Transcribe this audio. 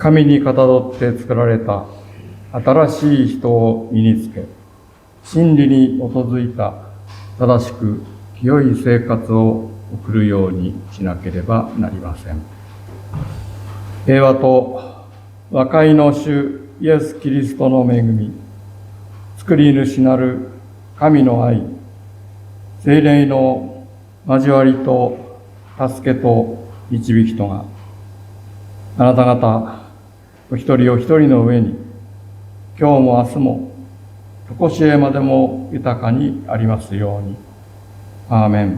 神にかたどって作られた新しい人を身につけ、真理に基づいた正しく清い生活を送るようにしなければなりません。平和と和解の主イエス・キリストの恵み、作り主なる神の愛、聖霊の交わりと助けと導きとが、あなた方お一人お一人の上に、今日も明日も常しえまでも豊かにありますように。アーメン。